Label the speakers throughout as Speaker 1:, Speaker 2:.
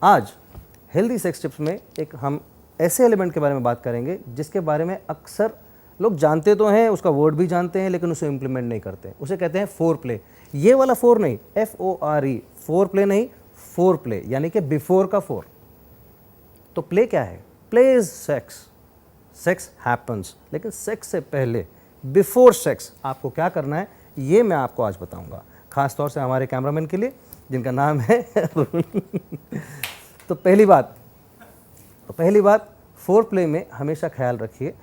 Speaker 1: आज healthy sex tips में एक हम ऐसे एलिमेंट के बारे में बात करेंगे जिसके बारे में अक्सर लोग जानते तो हैं, उसका वर्ड भी जानते हैं, लेकिन उसे इम्प्लीमेंट नहीं करते। उसे कहते हैं फोर प्ले। ये वाला फोर नहीं, FORE, फोर प्ले नहीं, फोर प्ले, यानी कि बिफोर का फोर। तो प्ले क्या है? Play is sex, sex happens, लेकिन सेक्स से पहले, बिफोर सेक्स, आपको क्या करना है ये मैं आपको आज बताऊंगा, खास तौर से हमारे कैमरामैन के लिए जिनका नाम है तो पहली बात फोर प्ले में हमेशा ख्याल रखिए।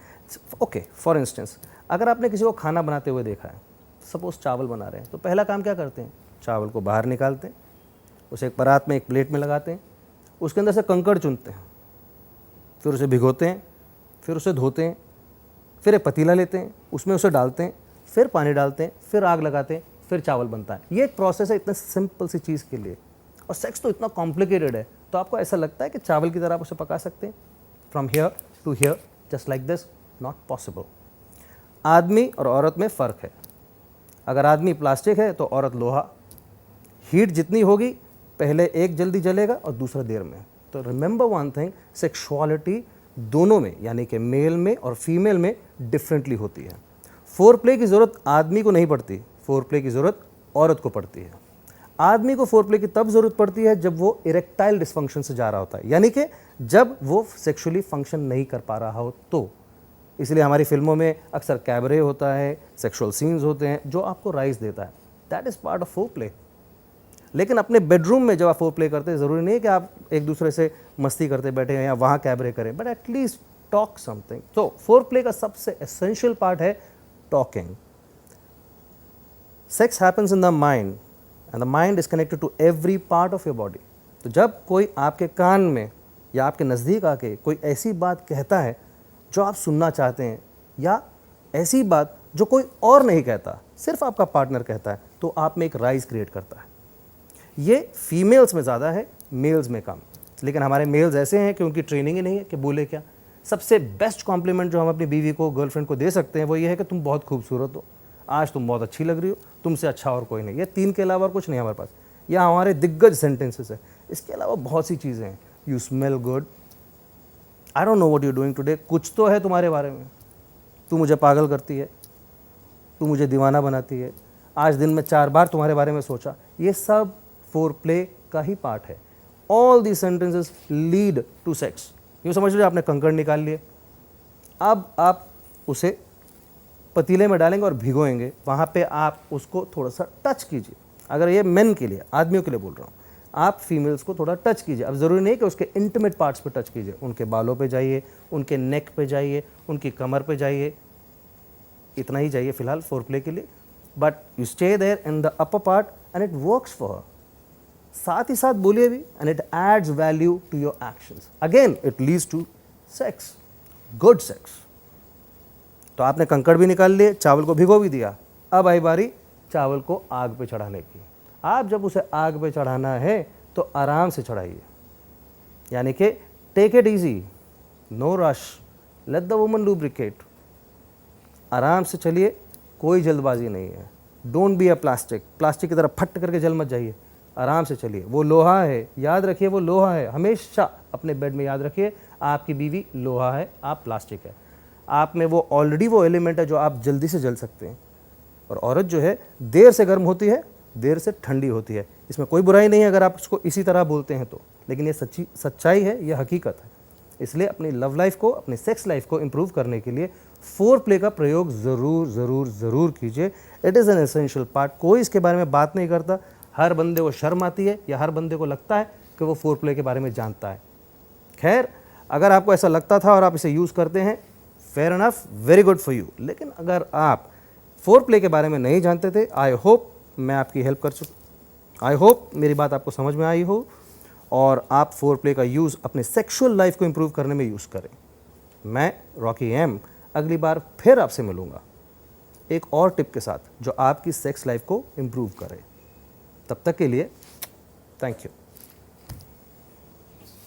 Speaker 1: ओके, फॉर इंस्टेंस अगर आपने किसी को खाना बनाते हुए देखा है, सपोज चावल बना रहे हैं, तो पहला काम क्या करते हैं? चावल को बाहर निकालते हैं, उसे एक परात में, एक प्लेट में लगाते हैं, उसके अंदर से कंकड़ चुनते हैं, फिर उसे भिगोते हैं, फिर उसे धोते हैं, फिर एक पतीला लेते हैं, उसमें उसे डालते हैं, फिर पानी डालते हैं, फिर आग लगाते हैं, फिर चावल बनता है। ये एक प्रोसेस है इतने सिंपल सी चीज़ के लिए, और सेक्स तो इतना कॉम्प्लिकेटेड है। तो आपको ऐसा लगता है कि चावल की तरह आप उसे पका सकते हैं from here to here just like this? Not possible. आदमी और औरत में फ़र्क है। अगर आदमी प्लास्टिक है तो औरत लोहा। हीट जितनी होगी, पहले एक जल्दी जलेगा और दूसरा देर में। तो रिमेंबर वन थिंग, सेक्सुअलिटी दोनों में, यानी कि मेल में और फीमेल में डिफरेंटली होती है। फोर प्ले की ज़रूरत आदमी को नहीं पड़ती, फोर प्ले की ज़रूरत औरत को पड़ती है। आदमी को फोर प्ले की तब ज़रूरत पड़ती है जब वो इरेक्टाइल डिस्फंक्शन से जा रहा होता है, यानी कि जब वो सेक्सुअली फंक्शन नहीं कर पा रहा हो। तो इसलिए हमारी फिल्मों में अक्सर कैबरे होता है, सेक्सुअल सीन्स होते हैं जो आपको राइज देता है। That is part of four play. लेकिन अपने बेडरूम में जब आप फोर प्ले करते हैं, ज़रूरी नहीं है कि आप एक दूसरे से मस्ती करते बैठे हैं या वहाँ कैबरे करें, बट एटलीस्ट टॉक समथिंग। तो फोर प्ले का सबसे एसेंशियल पार्ट है talking. Sex happens in the mind and the mind is connected to every part of your body. तो जब कोई आपके कान में या आपके नज़दीक आके कोई ऐसी बात कहता है जो आप सुनना चाहते हैं, या ऐसी बात जो कोई और नहीं कहता, सिर्फ आपका पार्टनर कहता है, तो आप में एक राइज क्रिएट करता है। ये फीमेल्स में ज़्यादा है, मेल्स में कम। लेकिन हमारे मेल्स ऐसे हैं कि उनकी ट्रेनिंग ही नहीं है कि बोले क्या। सबसे बेस्ट कॉम्प्लीमेंट जो हम अपनी बीवी को, गर्लफ्रेंड को दे सकते हैं वो ये है कि तुम बहुत खूबसूरत हो, आज तुम बहुत अच्छी लग रही हो, तुमसे अच्छा और कोई नहीं। ये तीन के अलावा और कुछ नहीं हमारे पास। यह हमारे दिग्गज सेंटेंसेस है। इसके अलावा बहुत सी चीज़ें हैं। You smell good, I don't know what you doing today. कुछ तो है तुम्हारे बारे में, तू मुझे पागल करती है, तू मुझे दीवाना बनाती है, आज दिन में 4 बार तुम्हारे बारे में सोचा। ये सब फोर प्ले का ही पार्ट है। All the sentences lead to sex. यूँ समझ लीजिए आपने कंकड़ निकाल लिए, अब आप उसे पतीले में डालेंगे और भिगोएंगे, वहाँ पे आप उसको थोड़ा सा टच कीजिए। अगर ये मेन के लिए, आदमियों के लिए बोल रहा हूँ, आप फीमेल्स को थोड़ा टच कीजिए। अब ज़रूरी नहीं कि उसके इंटीमेट पार्ट्स पे टच कीजिए, उनके बालों पे जाइए, उनके नेक पे जाइए, उनकी कमर पे जाइए, इतना ही जाइए फिलहाल फोर प्ले के लिए। But you stay there in the upper part and it works for her. साथ ही साथ बोलिए भी, and it adds value to your actions. Again it leads to sex, good sex. तो आपने कंकड़ भी निकाल लिए, चावल को भिगो भी दिया। अब आई बारी चावल को आग पे चढ़ाने की। आप जब उसे आग पे चढ़ाना है तो आराम से चढ़ाइए, यानी कि take it easy, no rush, let the woman lubricate. आराम से चलिए, कोई जल्दबाजी नहीं है। डोंट बी अ प्लास्टिक की तरह फट करके जल मत जाइए, आराम से चलिए। वो लोहा है, याद रखिए वो लोहा है। हमेशा अपने बेड में याद रखिए, आपकी बीवी लोहा है, आप प्लास्टिक है। आप में वो ऑलरेडी वो एलिमेंट है जो आप जल्दी से जल सकते हैं। और औरत जो है देर से गर्म होती है, देर से ठंडी होती है। इसमें कोई बुराई नहीं है अगर आप इसको इसी तरह बोलते हैं तो, लेकिन ये सच्चाई है, ये हकीकत है। इसलिए अपनी लव लाइफ को, अपनी सेक्स लाइफ को इम्प्रूव करने के लिए फोर प्ले का प्रयोग ज़रूर ज़रूर ज़रूर कीजिए। It is an essential part. कोई इसके बारे में बात नहीं करता। हर बंदे को शर्म आती है या हर बंदे को लगता है कि वो फोर प्ले के बारे में जानता है। खैर, अगर आपको ऐसा लगता था और आप इसे यूज़ करते हैं, fair enough, very good for you. लेकिन अगर आप फोर प्ले के बारे में नहीं जानते थे, आई होप मैं आपकी हेल्प कर चुका। आई होप मेरी बात आपको समझ में आई हो और आप फोर प्ले का यूज़ अपने सेक्सुअल लाइफ को इम्प्रूव करने में यूज़ करें। मैं रॉकी एम अगली बार फिर आपसे मिलूँगा एक और टिप के साथ जो आपकी सेक्स लाइफ को इम्प्रूव करे। तब तक के लिए थैंक यू।